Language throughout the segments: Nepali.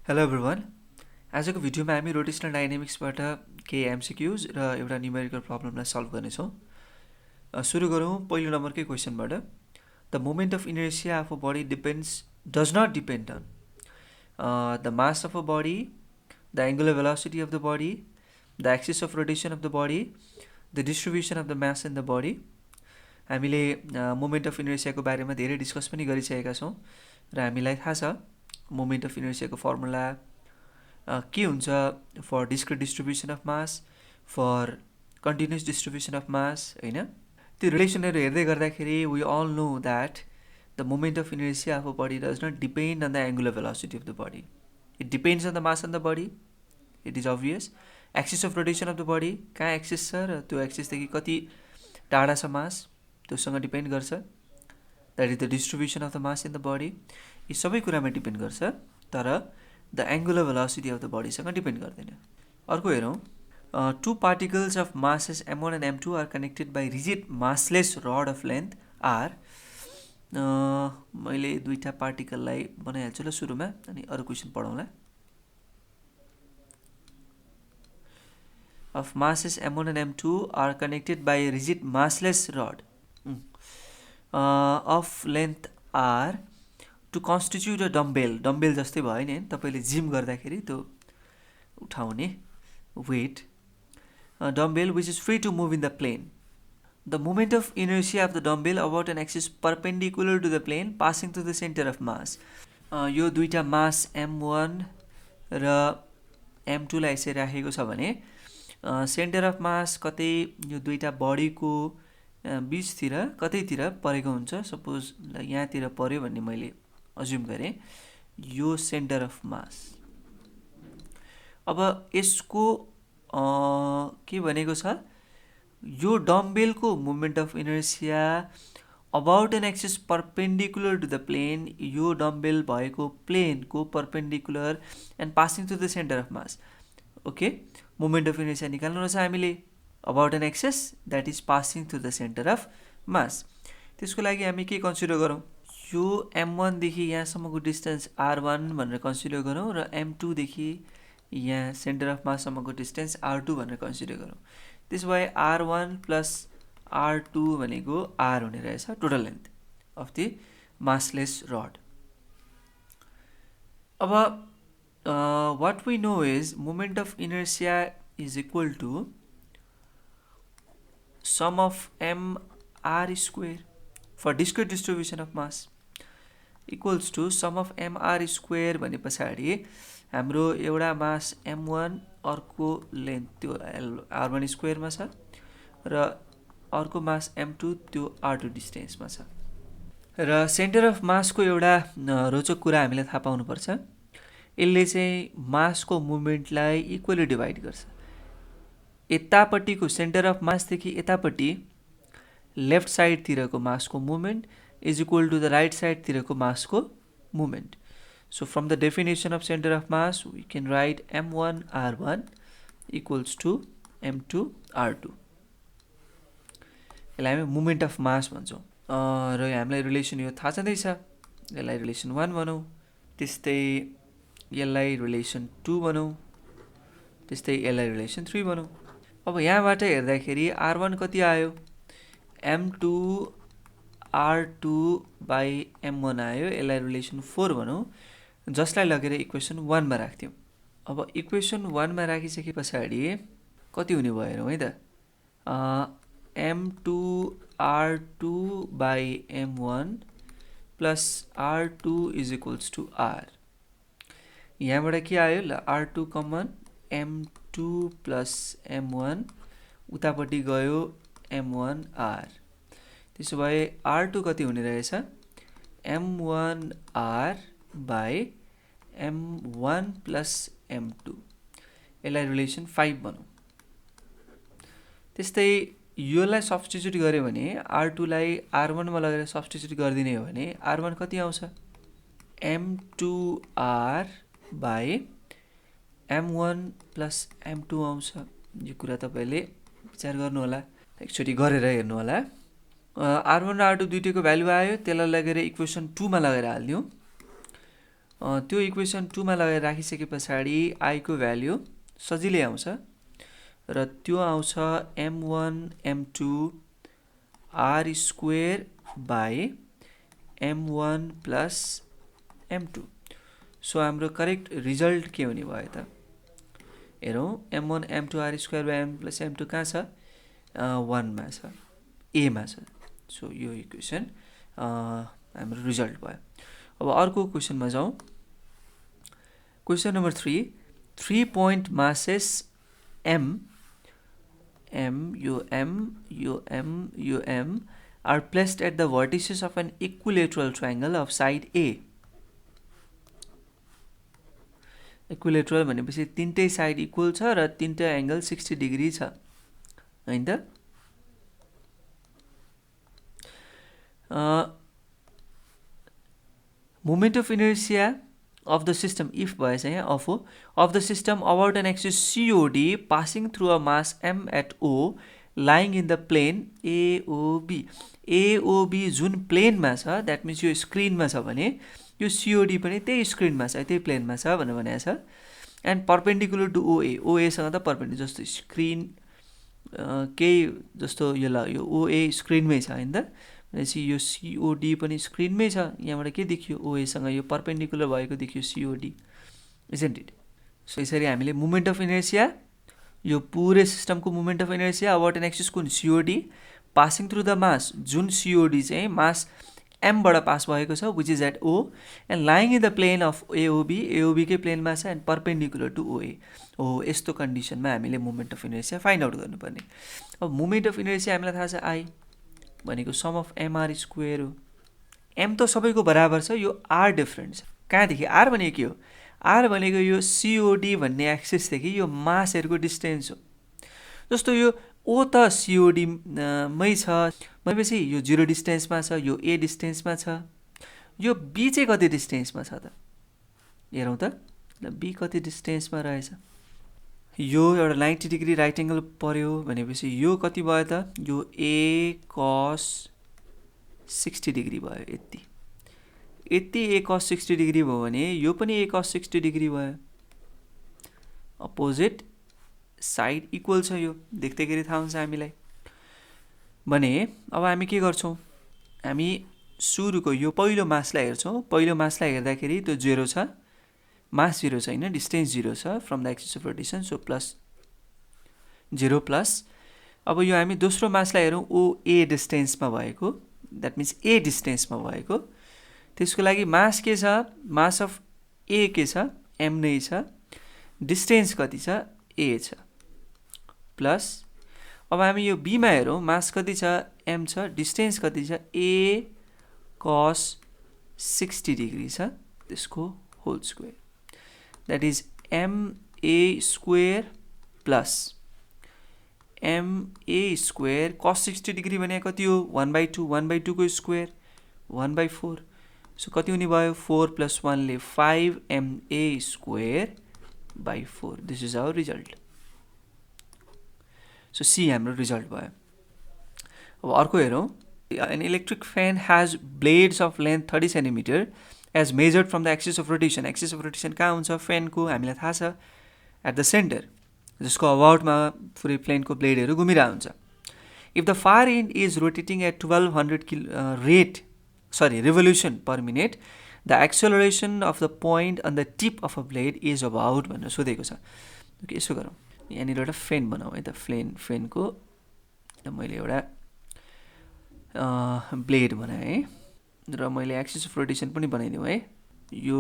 Hello everyone. आजको भिडियोमा हामी रोटेसनल डाइनामिक्सबाट केही एमसिक्युज र एउटा न्युमेरिकल प्रब्लमलाई सल्भ गर्नेछौँ। सुरु गरौँ पहिलो नम्बरकै क्वेसनबाट। The moment of inertia of a body does not depend on the mass of a body, the angular velocity of the body, the axis of rotation of the body, the distribution of the mass in the body. हामीले मोमेन्ट अफ इनर्सियाको बारेमा धेरै डिस्कस पनि गरिसकेका छौँ र हामीलाई थाहा छ मोमेन्ट अफ इनर्सियाको फर्मुला के हुन्छ for discrete distribution of mass, for continuous distribution of mass, होइन? त्यो रिलेसनहरू हेर्दै गर्दाखेरि we all know that the moment of inertia of a body does not depend on the angular velocity of the body. It depends on the mass on the body, it is obvious. Axis of rotation of the body, कहाँ एक्सिस छ र त्यो एक्सिसदेखि कति टाढा छ मास, त्योसँग डिपेन्ड गर्छ। That is the distribution of the mass in the body. यी सबै कुरामा डिपेन्ड गर्छ, तर the angular velocity of the बडीसँग डिपेन्ड गर्दैन। अर्को हेरौँ। Two particles of masses m1 and m2 are connected by rigid massless rod of length r. मैले दुईवटा पार्टिकललाई बनाइहाल्छु ल सुरुमा, अनि अरू क्वेसन पढौँला। Of masses m1 and m2 are connected by rigid massless rod of length are to constitute a dumbbell. Dumbbell जस्तै भयो नि, तपाईँले जिम गर्दाखेरि त्यो उठाउने weight. Dumbbell which is free to move in the plane. The moment of inertia of the dumbbell about an axis perpendicular to the plane passing to the centre of mass. यो दुईवटा मास m1 र m2 लाई यसरी राखेको छ भने सेन्टर अफ मास कतै यो दुईवटा बडीको बिचतिर कतैतिर परेको हुन्छ। सपोज यहाँतिर पर्यो भन्ने मैले अज्युम गरेँ, यो सेन्टर अफ मास। अब यसको के भनेको छ, यो डम्बेलको moment of inertia about an axis perpendicular to the plane, यो डम्बेल भएको प्लेनको perpendicular and passing to the centre of mass. Okay, moment of inertia निकाल्नु रहेछ हामीले about an axis that is passing to the centre of mass. त्यसको लागि हामी के कन्सिडर गरौँ, यो m1 देखि यहाँसम्मको डिस्टेन्स r1 भनेर कन्सिडर गरौँ र m2 देखि यहाँ सेन्टर अफ माससम्मको डिस्टेन्स r2 भनेर कन्सिडर गरौँ। त्यसो भए r1 प्लस r2 भनेको r हुने रहेछ total length of the massless rod. अब what we know is moment of inertia is equal to sum of mr square for discrete distribution of mass equals to sum of mr square भने पछाडि हाम्रो एउटा मास m1 अर्को लेन्थ त्यो r1 स्क्वेयरमा छ र अर्को मास m2 त्यो r2 डिस्टेन्समा छ। र सेन्टर अफ मासको एउटा रोचक कुरा हामीले थाहा पाउनुपर्छ, यसले चाहिँ मासको मुभमेन्टलाई इक्वली डिभाइड गर्छ। यतापट्टिको सेन्टर अफ मासदेखि यतापट्टि लेफ्ट साइडतिरको मासको movement is equal to the right side तिरको मासको movement. So from the definition of center of mass we can write m1 r1 equals to m2 r2। यसलाई हामी मोमेन्ट अफ मास भन्छौँ। र हामीलाई रिलेसन यो थाहा छँदैछ, यसलाई रिलेसन 1 भनौँ, त्यस्तै यसलाई रिलेसन 2 भनौँ, त्यस्तै यसलाई रिलेसन 3 भनौँ। अब यहाँबाट हेर्दाखेरि r1 कति आयो, m2 r2 बाई m1 आयो, यसलाई रिलेसन 4 भनौँ, जसलाई लगेर इक्वेसन 1 मा राख्थ्यौँ। अब इक्वेसन 1 मा राखिसके पछाडि कति हुने भयो हेरौँ है त। m2 r2 by m1 plus r2 is equals to r। यहाँबाट के आयो ल, r2 common, m2 plus m1 उतापट्टि गयो m1 r। त्यसो भए r2 कति हुने रहेछ, m1 r by m1 plus m2, यसलाई रिलेसन 5 भनौँ। त्यस्तै योलाई सब्स्टिट्युट गर्यो भने r2 लाई r1 मा लगेर सब्स्टिट्युट गरिदिने हो भने r1 कति आउँछ, m2 r by m1 plus m2 आउँछ। यो कुरा तपाईँले विचार गर्नु होला, एकचोटि गरेर हेर्नु होला। r1 र r2 दुईटैको भ्यालु आयो, त्यसलाई लगेर इक्वेसन 2 मा लगेर हाल्दियौँ। त्यो इक्वेसन 2 मा लगाएर राखिसके पछाडि I को भ्याल्यु सजिलै आउँछ र त्यो आउँछ m1 m2 r square by m1 plus m2 so हाम्रो करेक्ट रिजल्ट के हुने भयो त हेरौँ m1 m2 r square by m plus m2 कहाँ छ 1 मा छ a मा छ सो यो इक्वेसन हाम्रो रिजल्ट भयो अब अर्को क्वेसनमा जाउँ question number 3 3 point masses m are placed at the vertices of an equilateral triangle of side A. Equilateral भनेपछि तीनटै साइड इक्वल छ र तीनटै एंगल 60 डिग्री छ हैन त moment of inertia of the system if भएछ यहाँ of the system about an axis COD passing through a mass m at O lying in the plane AOB जुन प्लेन मा छ that means यो स्क्रिन मा छ भने यो COD पनि त्यही स्क्रिन मा छ त्यही प्लेन मा छ भनेर भनेको छ and perpendicular to OA सँग त perpendicular जस्तो स्क्रिन केही जस्तो यो OA स्क्रिनमै छ हैन त भनेपछि यो COD पनि स्क्रिनमै छ यहाँबाट के देखियो OA सँग यो परपेन्डिकुलर भएको देखियो COD isn't it सो यसरी हामीले मोमेन्ट अफ इनर्शिया यो पुरै सिस्टमको moment of inertia about an axis कुन COD passing through the mass जुन COD चाहिँ मास m बाट पास भएको छ which is at O and lying in the plane of AOB कै प्लेनमा छ एन्ड परपेन्डिकुलर टु OA हो यस्तो कन्डिसनमा हामीले moment of inertia find out गर्नुपर्ने अब मोमेन्ट अफ इनर्शिया हामीलाई थाहा छ I भनेको सम अफ mr स्क्वायर हो m त सबैको बराबर छ यो r डिफरेन्ट छ कहाँदेखि r भनेको के हो r भनेको यो COD भन्ने एक्सिस देखि यो मासहरुको डिस्टेन्स हो जस्तो यो O त COD मै छ भनेपछि यो 0 डिस्टेन्समा छ यो a डिस्टेन्समा छ यो b चाहिँ कति डिस्टेन्समा छ त हेरौँ त b कति डिस्टेन्समा रहेछ यो एउटा 90 डिग्री राइट एंगल पर्यो भनेपछि यो कति भयो त यो a cos 60 डिग्री भयो यति a cos 60 डिग्री भयो भने यो पनि a cos 60 डिग्री भयो अपोजिट साइड इक्वल छ यो देख्दैखेरि थाहा हुन्छ हामीलाई भने अब हामी के गर्छौं हामी सुरुको यो पहिलो मासलाई हेर्छौं पहिलो मासलाई हेर्दाखेरि त्यो 0 छ मास 0 छैन डिस्टेन्स 0 छ from the axis of rotation so plus 0 plus अब यो हामी दोस्रो मासलाई हेरौं OA डिस्टेन्समा भएको दैट मीन्स A डिस्टेन्समा भएको त्यसको लागि मास के छ मास अफ A के छ m नै छ डिस्टेन्स कति छ A छ प्लस अब हामी यो B मा हेरौं मास कति छ m छ डिस्टेन्स कति छ A cos 60 डिग्री छ त्यसको whole square that is ma square plus ma square cos 60 degree भने कति हो 1/2 1/2 को स्क्वायर 1/4 सो कति हुने भयो 4 plus 1 ले 5 ma square by 4 this is our result so C हाम्रो रिजल्ट भयो अब अर्को हेरौं an electric fan has blades of length 30 cm as measured from the axis of rotation कहाँ हुन्छ fan को हामीलाई थाहा छ at the center जसको about मा पुरै plane को blade हरु घुमिरा हुन्छ if the far end is rotating at 1200 revolution per minute the acceleration of the point on the tip of a blade is about भनेर सोधेको छ ओके यसो गरौँ यहाँनिर एउटा fan बनाऊ है त fan को मैले एउटा ब्लेड बनाए र मैले एक्सिस अफ रोटेसन पनि बनाइदिउँ है यो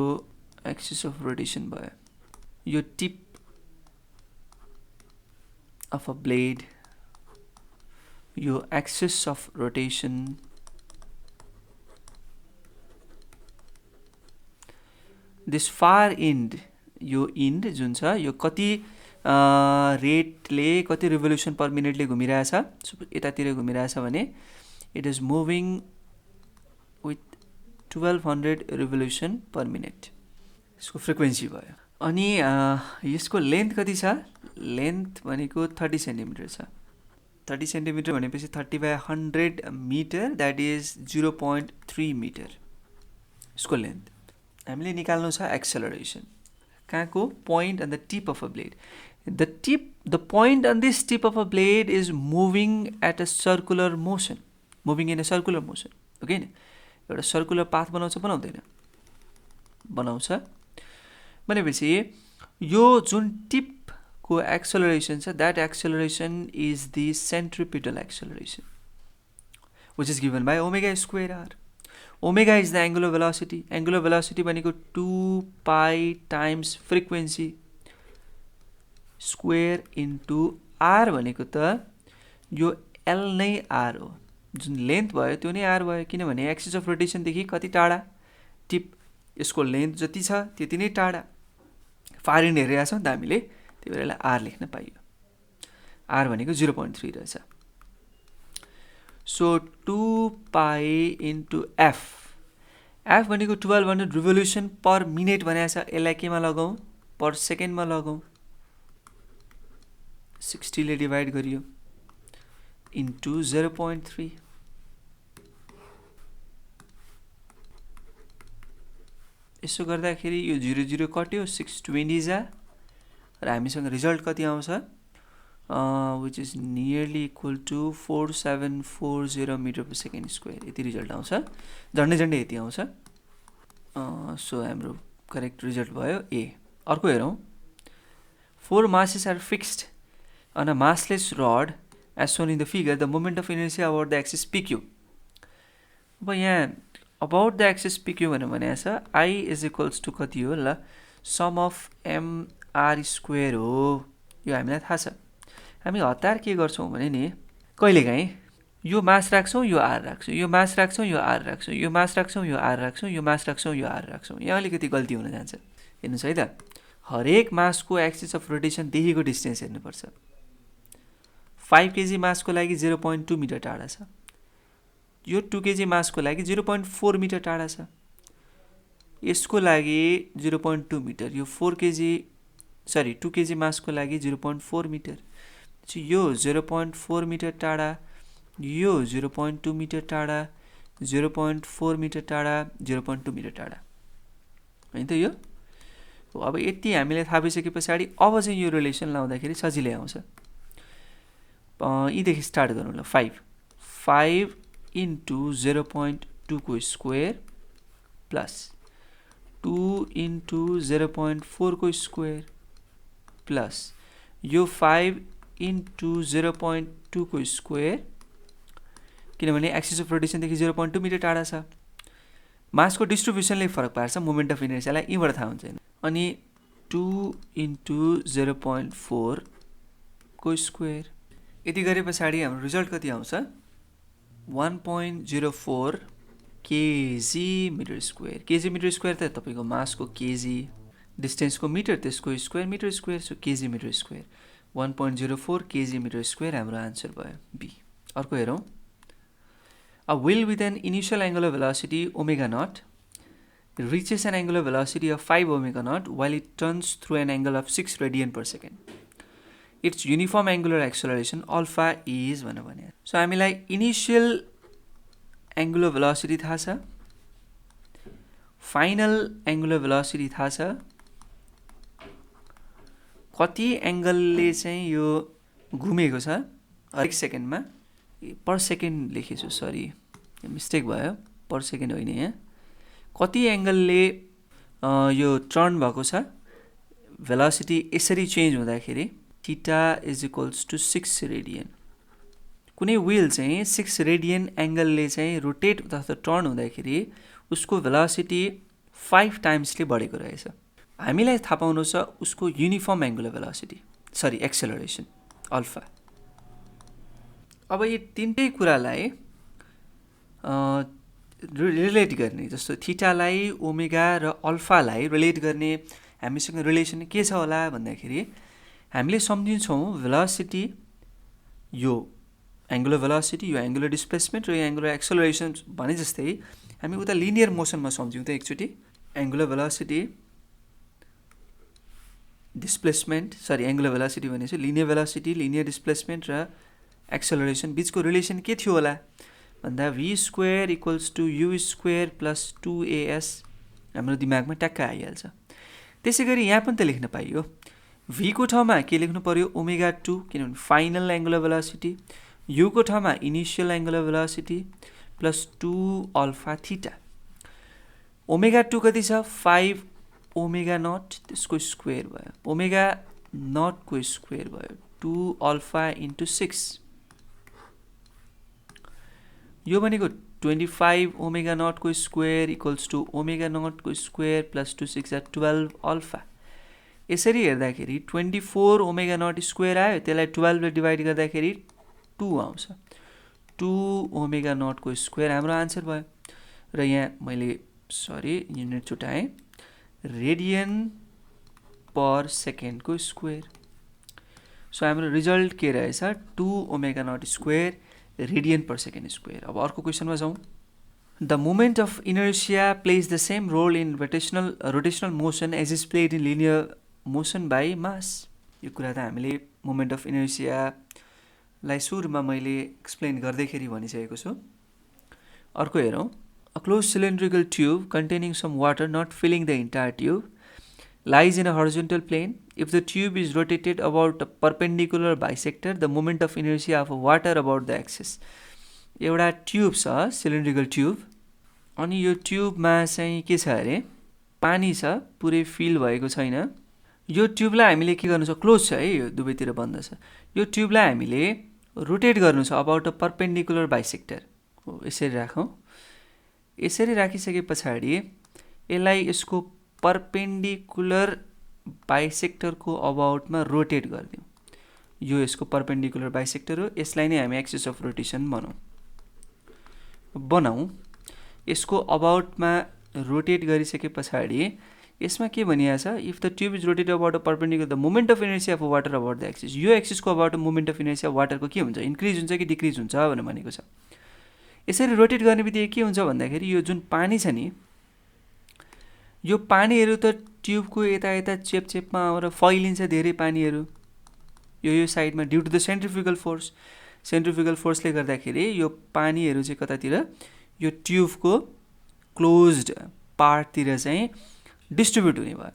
एक्सिस अफ रोटेसन भयो यो टिप अफ अ ब्लेड यो axis of rotation this far and यो एन्ड जुन छ यो कति रेटले कति रिभोल्युसन पर मिनेटले घुमिरहेछ यतातिर घुमिरहेछ भने it is moving with 1200 revolution per minute यसको फ्रिक्वेन्सी भयो अनि यसको लेन्थ कति छ लेन्थ भनेको 30 सेन्टिमिटर छ 30 सेन्टिमिटर भनेपछि 30/100 मिटर दैट इज 0.3 मिटर यसको लेन्थ हामीले निकाल्नु छ एक्सेलरेसन कहाँको point and the tip of a blade the point on this tip of a blade is moving at a circular motion moving in a circular motion okay नि एउटा सर्कुलर पाथ बनाउँछ बनाउँदैन बनाउँछ भनेपछि यो जुन टिपको एक्सेलरेसन छ that acceleration is the centripetal acceleration which is given by omega square r omega is the angular velocity भनेको 2 pi times frequency square into R भनेको त यो एल नै आर हो जुन लेन्थ भयो त्यो नै आर भयो किनभने एक्सिस अफ रोटेसनदेखि कति टाढा टिप यसको लेन्थ जति छ त्यति नै टाढा फारिन हेरिरहेको छौँ नि त हामीले त्यही भएर यसलाई आर लेख्न पाइयो आर भनेको 0.3 रहेछ सो 2 पाई इन्टु एफ भनेको 1200 रिभोल्युसन पर मिनट भनेको छ यसलाई केमा लगाउँ पर सेकेन्डमा लगाउँ 60 ले डिवाइड गरियो इन्टु 0.3 यसो गर्दाखेरि यो 0 कट्यो 620 जा र हामीसँग रिजल्ट कति आउँछ which is nearly equal to 4740 meter per second square यति रिजल्ट आउँछ झन्डै यति आउँछ सो हाम्रो करेक्ट रिजल्ट भयो ए अर्को हेरौँ 4 masses are fixed on a massless rod as shown in the figure the moment of inertia about the axis PQ अब यहाँ about the axis PQ भनेको छ I is equals to कति हो ल sum of mr square हो यो हामीलाई थाहा छ हामी हतार के गर्छौं भने नि कहिलेकाहीँ यो मास राख्छौं यो r राख्छौं यो मास राख्छौं यो r राख्छौं यो मास राख्छौं यो r राख्छौं यो मास राख्छौं यो r राख्छौं यहाँ अलिकति गल्ती हुन जान्छ हेर्नुस् है त हरेक मासको एक्सिस अफ रोटेसन देखिको डिस्टेन्स हेर्नुपर्छ 5 kg मासको लागि 0.2 मिटर टाढा छ यो 2 kg मासको लागि 0.4 मिटर टाढा छ यसको लागि 0.2 मिटर यो 2 kg मासको लागि 0.4 मिटर यो 0.4 मिटर टाढा यो 0.2 मिटर टाढा 0.4 मिटर टाढा 0.2 मिटर टाढा हैन त यो अब यति हामीले थाहा भइसके पछाडी अब चाहिँ यो रिलेसन लाउँदाखेरि सजिलै आउँछ यी देखि स्टार्ट गरौँ ल 5 इन्टु 0.2 को स्क्वायर प्लस 2 इन्टु 0.4 को स्क्वायर प्लस यो 5 इन्टु 0.2 को स्क्वायर किनभने एक्सिस अफ रोटेसन देखि 0.2 मिटर टाढा छ मासको डिस्ट्रिब्युसनले फरक पार्छ मोमेन्ट अफ इनर्शियालाई यहीँबाट थाहा हुन्छ अनि 2 इन्टु 0.4 को स्क्वायर यति गरे पछाडी हाम्रो रिजल्ट कति आउँछ 1.04 केजी मिटर स्क्वायर त तपाईको मासको केजी डिस्टेन्सको मिटर त्यसको square metre square so KG metre square 1.04 KG metre square हाम्रो आन्सर भयो बी अर्को हेरौँ A wheel with an initial angular velocity omega naught reaches an angular velocity of 5 omega naught while it turns through an angle of 6 radian per second. Its uniform angular acceleration alpha is भने so हामीलाई initial angular velocity थाहा छ final angular velocity थाहा छ कति एंगलले चाहिँ यो घुमेको छ हरेक सेकेन्डमा पर सेकेन्ड लेखेछु सरी मिस्टेक भयो पर सेकेन्ड होइन यहाँ कति एंगलले यो टर्न भएको छ भेलोसिटी यसरी चेन्ज हुँदाखेरि theta is equals to 6 radian कुनै व्हील चाहिँ 6 रेडियन एंगलले चाहिँ रोटेट अथवा टर्न हुँदाखेरि उसको भेलोसिटी 5 टाइम्सले बढेको रहेछ हामीलाई थाहा पाउनु छ उसको uniform angular velocity sorry acceleration alpha अब यो तीनटै कुरालाई रिलेट गर्ने जस्तो थीटालाई ओमेगा र अल्फालाई रिलेट गर्ने हामीसँग रिलेसन के छ होला भन्दाखेरि हामीले सम्झिन्छौं भेलोसिटी यो एंगुलर भेलोसिटी यो एंगुलर डिस्प्लेसमेन्ट र यो एंगुलर एक्सेलरेसन भने जस्तै हामी उता लिनियर मोसनमा सम्झ्यौं त एकचोटी angular velocity displacement sorry angular velocity भनेपछि लिनियर भेलोसिटी लिनियर डिस्प्लेसमेन्ट र एक्सेलरेसन बीचको रिलेसन के थियो होला भन्दा v² = u² + 2as हाम्रो दिमागमा ट्याक्क आइहाल्छ। त्यसै गरी यहाँ पनि त लेख्न पाइयो, v को ठाउँमा के लेख्नु पर्यो, ओमेगा 2, किनभने फाइनल एङ्गुलर भेलोसिटी, u को ठाउँमा initial angular velocity plus 2 alpha theta. Omega 2 कति छ, 5 ओमेगा नट, त्यसको स्क्वायर भयो, ओमेगा नटको स्क्वायर भयो 2 अल्फा इन्टु 6, यो भनेको 25 ओमेगा नटको स्क्वायर इक्वल्स टु ओमेगा नटको स्क्वायर प्लस 2 6 12 अल्फा। यसरी हेर्दाखेरि 24 ओमेगा नट स्क्वायर आयो, त्यसलाई 12 ले डिभाइड गर्दाखेरि 2 आउँछ, 2 ओमेगा नटको स्क्वायर हाम्रो आन्सर भयो। र यहाँ मैले युनिट छुटाएँ, रेडियन पर सेकेन्डको स्क्वायर। सो हाम्रो रिजल्ट के रहेछ, 2 omega nought square radian per second square. अब अर्को क्वेसनमा जाउँ। The moment of inertia plays the same role in rotational motion as is played in linear motion by mass. यो कुरा त हामीले मोमेन्ट अफ इनर्सियालाई सुरुमा मैले एक्सप्लेन गर्दैखेरि भनिसकेको छु। अर्को हेरौँ, a close cylindrical tube containing some water not filling the entire tube lies in a horizontal plane. If the tube is rotated about a perpendicular bisector, the moment of inertia of water about the axis. एउटा ट्युब छ, सिलिन्ड्रिकल ट्युब, अनि यो ट्युबमा चाहिँ के छ अरे, पानी छ, पुरै फिल भएको छैन। यो ट्युबलाई हामीले के गर्नु छ, क्लोज छ है, यो दुवैतिर बन्द छ। यो ट्युबलाई हामीले रोटेट गर्नु छ अबाउट अ परपेन्डिकुलर बाइसेक्टर हो, यसरी राखौँ। यसरी राखिसके पछाडि यसलाई यसको परपेन्डिकुलर बाइसेक्टरको अबाउटमा रोटेट गरिदिउँ। यो यसको परपेन्डिकुलर बाइसेक्टर हो, यसलाई नै हामी एक्सिस अफ रोटेसन बनाऊँ। यसको अबाउटमा रोटेट गरिसके पछाडि यसमा के भनिएको छ, if the tube is rotate about a perpendicular the moment of inertia of water about the axis. यो एक्सिसको अबाउट मोमेन्ट अफ इनर्सिया वाटरको के हुन्छ, इन्क्रिज हुन्छ कि डिक्रिज हुन्छ भनेर भनेको छ। यसरी रोटेट गर्ने बित्तिकै के हुन्छ भन्दाखेरि यो जुन पानी छ नि, यो पानीहरू त ट्युबको यता यता चेपचेपमा आएर फैलिन्छ, धेरै पानीहरू यो साइडमा ड्यू टु द सेन्ट्रिफ्युगल फोर्सले गर्दाखेरि यो पानीहरू चाहिँ कतातिर, यो ट्युबको क्लोज्ड पार्टतिर चाहिँ डिस्ट्रिब्युट हुने भयो।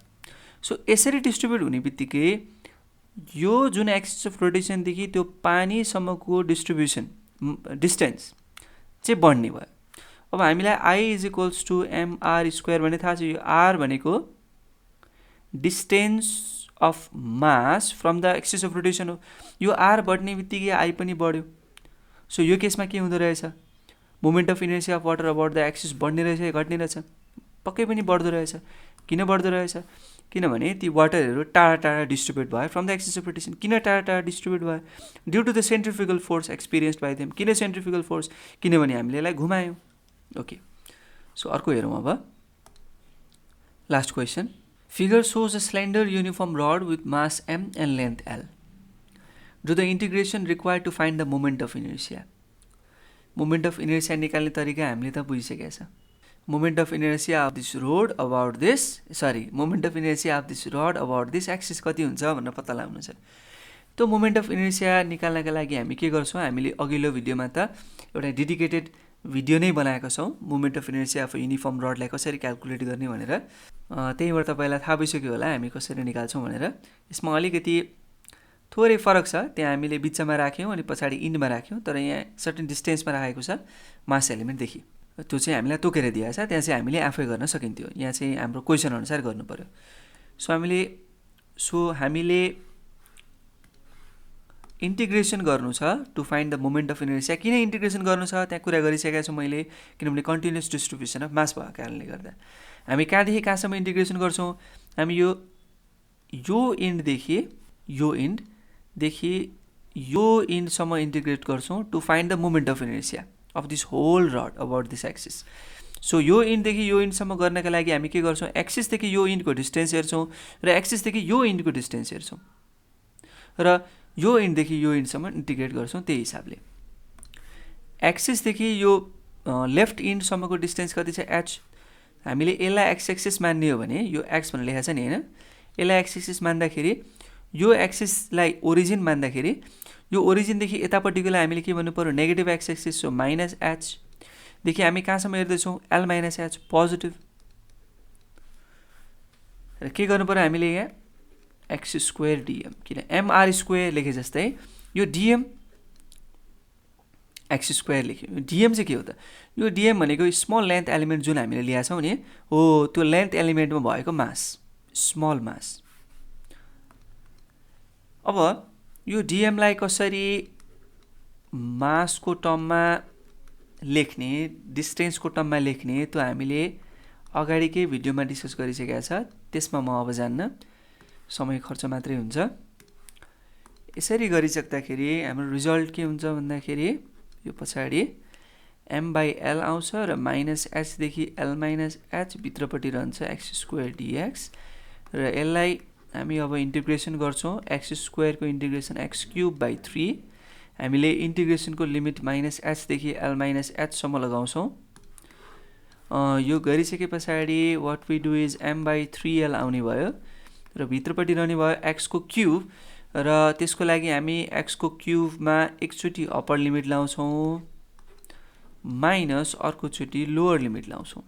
सो यसरी डिस्ट्रिब्युट हुने बित्तिकै यो जुन एक्सिस अफ रोटेसनदेखि त्यो पानीसम्मको डिस्टेन्स चाहिँ बढ्ने भयो। अब हामीलाई I is equals to MR square भन्ने थाहा छ। यो आर भनेको distance of mass from the axis of rotation हो। यो आर बढ्ने बित्तिकै आई पनि बढ्यो। सो यो केसमा के हुँदो रहेछ, moment of inertia of water about the axis बढ्ने रहेछ, घट्ने रहेछ, पक्कै पनि बढ्दो रहेछ। किन बढ्दो रहेछ, किनभने ती वाटरहरू टाढा टाढा डिस्ट्रिब्युट भयो from the axis of rotation. किन टाढा टाढा डिस्ट्रिब्युट भयो, due to the centrifugal force experienced by them. किन सेन्ट्रिफ्युगल फोर्स, किनभने हामीले यसलाई घुमायौँ। ओके, सो अर्को हेरौँ अब, last question. Figure shows a slender uniform rod with mass m and length l. Do the integration required to find the moment of inertia. Moment of inertia निकाल्ने तरिका हामीले त बुझिसकेका छ। Moment of inertia of this rod about this moment of inertia of this rod about this axis कति हुन्छ भनेर पत्ता लगाउनु छ। त्यो मोमेन्ट अफ इनर्सिया निकाल्नका लागि हामी के गर्छौँ, हामीले अघिल्लो भिडियोमा त एउटा डेडिकेटेड भिडियो नै बनाएको छौँ, moment of inertia of uniform रडलाई कसरी क्यालकुलेट गर्ने भनेर। त्यहीँबाट तपाईँलाई थाहा भइसक्यो होला हामी कसरी निकाल्छौँ भनेर। यसमा अलिकति थोरै फरक छ, त्यहाँ हामीले बिचमा राख्यौँ अनि पछाडि इन्डमा राख्यौँ, तर यहाँ सर्टेन डिस्टेन्समा राखेको छ मास एलिमेन्टदेखि। त्यो चाहिँ हामीलाई तोकेर दिएको छ, त्यहाँ चाहिँ हामीले आफै गर्न सकिन्थ्यो। यहाँ चाहिँ हाम्रो क्वेसन अनुसार गर्नु पर्यो। सो हामीले इन्टिग्रेसन गर्नु छ to find the moment of inertia. किन इन्टिग्रेसन गर्नु छ त्यहाँ कुरा गरिसकेको छु मैले, किनभने कन्टिन्युअस डिस्ट्रिब्युसन अफ मास भएको कारणले गर्दा। हामी कहाँदेखि कहाँसम्म इन्टिग्रेसन गर्छौँ, हामी यो इन्डदेखि यो इन्डसम्म इन्टिग्रेट गर्छौँ to find the moment of inertia of this whole rod about this axis. So यो इन्डदेखि यो इन्डसम्म गर्नका लागि हामी के गर्छौँ, एक्सिसदेखि यो इन्डको डिस्टेन्स हेर्छौँ र एक्सिसदेखि यो इन्डको डिस्टेन्स हेर्छौँ र यो इन्डदेखि यो इन्डसम्म इन्टिग्रेट गर्छौँ। त्यही हिसाबले एक्सिसदेखि यो लेफ्ट इन्डसम्मको डिस्टेन्स कति छ, h। हामीले यसलाई एक्स एक्सिस मान्ने हो भने यो एक्स भनेर लेखेको छ नि होइन, यसलाई एक्स एक्सिस मान्दाखेरि यो एक्सिसलाई ओरिजिन मान्दाखेरि यो ओरिजिनदेखि यतापट्टिकोलाई हामीले के भन्नु पर्यो, negative x axis. So minus h देखि हामी कहाँसम्म हेर्दैछौँ, l माइनस h पोजिटिभ। र के गर्नु पर्यो हामीले यहाँ x² dm, किन mr² लेखे जस्तै यो dm x² लेख्यो। dm चाहिँ के हो त? यो dm भनेको स्मल लेन्थ एलिमेन्ट जुन हामीले लिएका छौं नि हो, त्यो लेन्थ एलिमेन्टमा भएको मास, स्मल मास। अब यो dm लाई कसरी मासको टर्ममा लेख्ने, डिस्टेन्सको टर्ममा लेख्ने, त्यो हामीले अगाडिकै भिडियोमा डिस्कस गरिसकेका छ। त्यसमा म अब जान्न, समय खर्च मात्रै हुन्छ। यसरी गरिसक्दाखेरि हाम्रो रिजल्ट के हुन्छ भन्दाखेरि यो पछाडि m/l आउँछ र -h देखि l - h भित्रपट्टि रहन्छ x² dx र यसलाई हामी अब इन्टिग्रेसन गर्छौं। x² को इन्टिग्रेसन x³/3, हामीले इन्टिग्रेसनको लिमिट -h देखि l - h सम्म लगाउँछौं। यो गरिसके पछाडि what we do is m/3l आउने भयो र भित्रपट्टि रहने भयो x को क्यूब र त्यसको लागि हामी x को क्यूबमा एकचोटी अप्पर लिमिट लाउँछौं माइनस अर्को चोटी लोअर लिमिट लाउँछौं।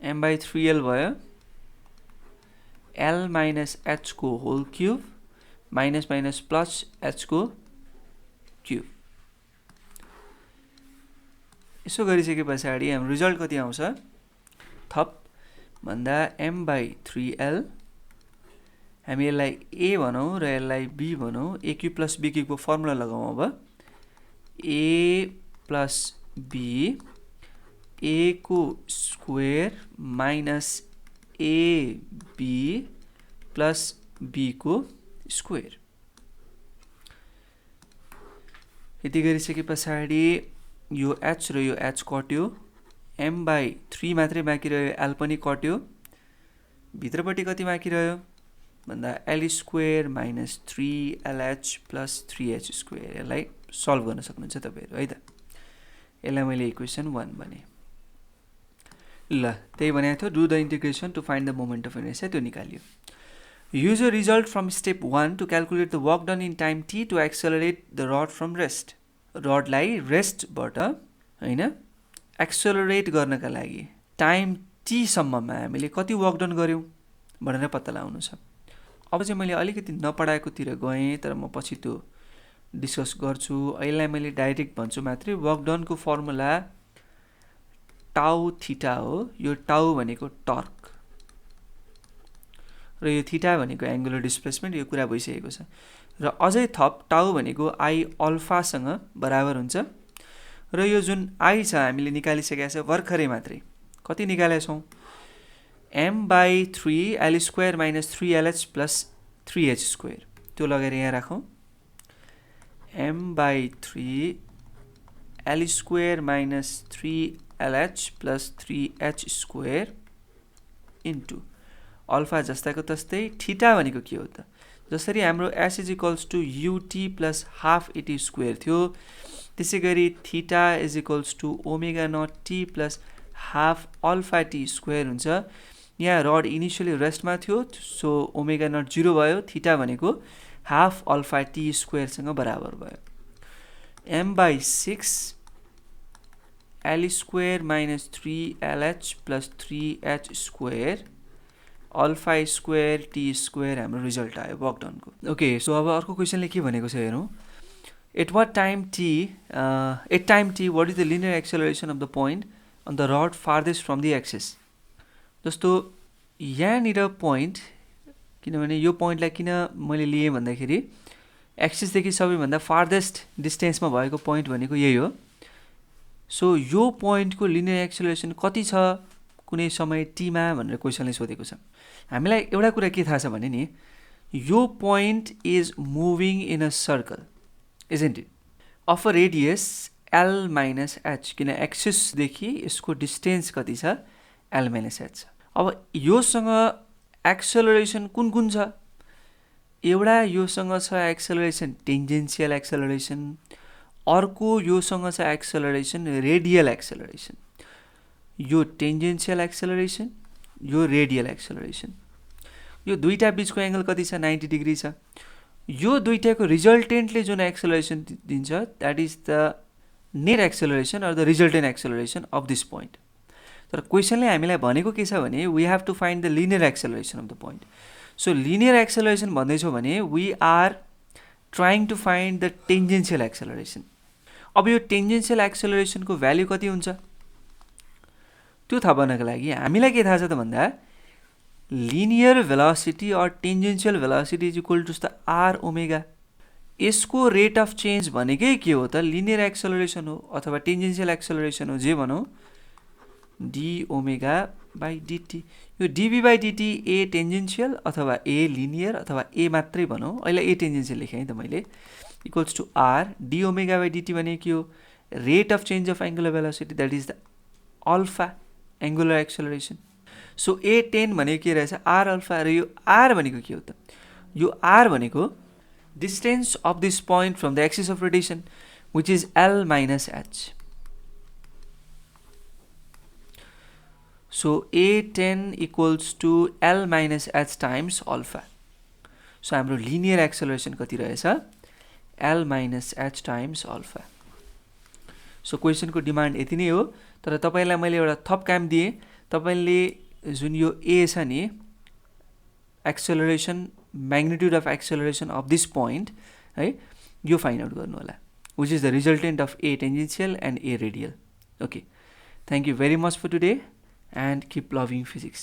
m/3l भयो l - h को whole cube minus minus plus h को क्यूब। यसो गरिसके पछाडि हाम्रो रिजल्ट कति आउँछ? थप भन्दा m/3l, हामी यसलाई a भनौं र यसलाई b भनौं। a³ + b³ को फर्मुला लगाउँ। अब a + b, a को square minus ab plus b को स्क्वायर। यति गरिसके पछाडि यो h र यो h कट्यो, m/3 मात्रै बाँकी रह्यो, l पनि कट्यो। भित्रपट्टि कति बाँकी रह्यो भन्दा l² minus 3lh plus 3h²। यसलाई सल्भ गर्न सक्नुहुन्छ तपाईहरु है त। यसलाई मैले इक्वेसन 1 भने। ल त्यही भनेको थियो, do the integration to find the moment of inertia, त्यो निकालियो। Use a result from step 1 to calculate the work done in time t to accelerate the rod from rest. Rod लाई रेस्ट बाट हैन एक्सेलरेट गर्नका लागि टाइम t सम्ममा हामीले कति वर्क डन गर्यौं भनेर पत्ता लगाउनु छ। अब चाहिँ मैले अलिकति नपढाएकोतिर गएँ, तर म पछि त्यो डिस्कस गर्छु। अहिले मैले डाइरेक्ट भन्छु मात्रै। वर्क डन को फर्मुला टाउ थीटा हो। यो टाउ भनेको टर्क र यो थीटा भनेको एंगुलर डिस्प्लेसमेन्ट। यो कुरा भइसकेको छ। र अझै थप टाउ भनेको i अल्फा सँग बराबर हुन्छ र यो जुन i छ हामीले निकालिसकेका छ भर्खरै मात्रै। कति निकालेका छौं? m/3 l² - 3lh + 3h²। त्यो लगाएर यहाँ राखौं। m/3 l² - 3lh + 3h² into alpha जस्ताको तस्तै थीटा भनेको के हो त? जसरी हाम्रो s = ut + हाफ at² थियो, त्यसैगरी theta = ω0t + half alpha t² हुन्छ। यहाँ रड इनिशियली रेस्टमा थियो, सो ω0 0 भयो। थीटा भनेको हाफ अल्फा t² सँग बराबर भयो। m/6 l² - 3lh + 3h² alpha square t² हाम्रो रिजल्ट आयो वर्क डन को। ओके, सो अब अर्को क्वेशनले के भनेको छ हेरौं। At time t what is the linear acceleration of the point on the rod farthest from the axis? जस्तो यहाँनिर पोइन्ट, किनभने यो पोइन्टलाई किन मैले लिए भन्दाखेरि एक्सिस देखि सबैभन्दा फार्देस्ट डिस्टेन्समा भएको पोइन्ट भनेको यही हो। सो यो पोइन्टको लिनियर एक्सेलरेसन कति छ कुनै समय t मा भनेर क्वेशनले सोधेको छ। हामीलाई एउटा कुरा के थाहा छ भने नि, यो point is moving in a circle, isn't it, of a radius l - h, किन एक्सिस देखि यसको डिस्टेन्स कति छ? l - h छ। अब योसँग एक्सेलरेसन कुन छ? एउटा योसँग छ एक्सेलरेसन टेन्जेन्शियल एक्सेलरेसन, अर्को योसँग छ एक्सेलरेसन रेडियल एक्सेलरेसन। यो टेन्जेन्शियल एक्सेलरेसन, यो रेडियल एक्सेलरेसन। यो दुईटा बीचको एंगल कति छ? 90 डिग्री छ। यो दुईटाको रिजल्टेन्टले जुन एक्सेलरेसन दिन्छ, that is the net acceleration or the resultant acceleration of this point. तर क्वेसनले हामीलाई भनेको के छ भने we have to find the linear acceleration of the point. So linear acceleration भन्दैछौँ भने we are trying to find the tangential acceleration. अब यो टेन्जेन्सियल एक्सेलरेसनको भ्याल्यु कति हुन्छ त्यो थाहा पाउनको लागि हामीलाई के थाहा छ त भन्दा linear velocity or tangential velocity is equal to the R omega. यसको रेट अफ चेन्ज भनेकै के हो त लिनियर एक्सेलरेसन हो अथवा टेन्जेन्सियल एक्सेलरेसन हो, जे भनौँ डी ओमेगा बाई डिटी। यो डिभी बाई डिटी ए टेन्जेन्सियल अथवा ए लिनियर अथवा ए मात्रै भनौँ, अहिले ए टेन्जेन्सियल लेखेँ त मैले, equals to r d omega by dt भनेको के हो rate of change of angular velocity, that is the alpha angular acceleration. So a 10 भनेको के रहेछ आर अल्फा, र यो आर भनेको के हो त यो आर भनेको distance of this point from the axis of rotation which is L minus H. So A10 equals to L minus H times alpha. So हाम्रो लिनियर एक्सेलरेसन कति रहेछ L minus H times alpha. So क्वेसनको डिमान्ड यति नै हो, तर तपाईँलाई मैले एउटा थप काम दिएँ। तपाईँले जुन यो ए छ नि acceleration magnitude of acceleration of this point है यो फाइन्ड आउट गर्नु होला, which is the resultant of a tangential and a radial. Okay, thank you very much for today and keep loving physics.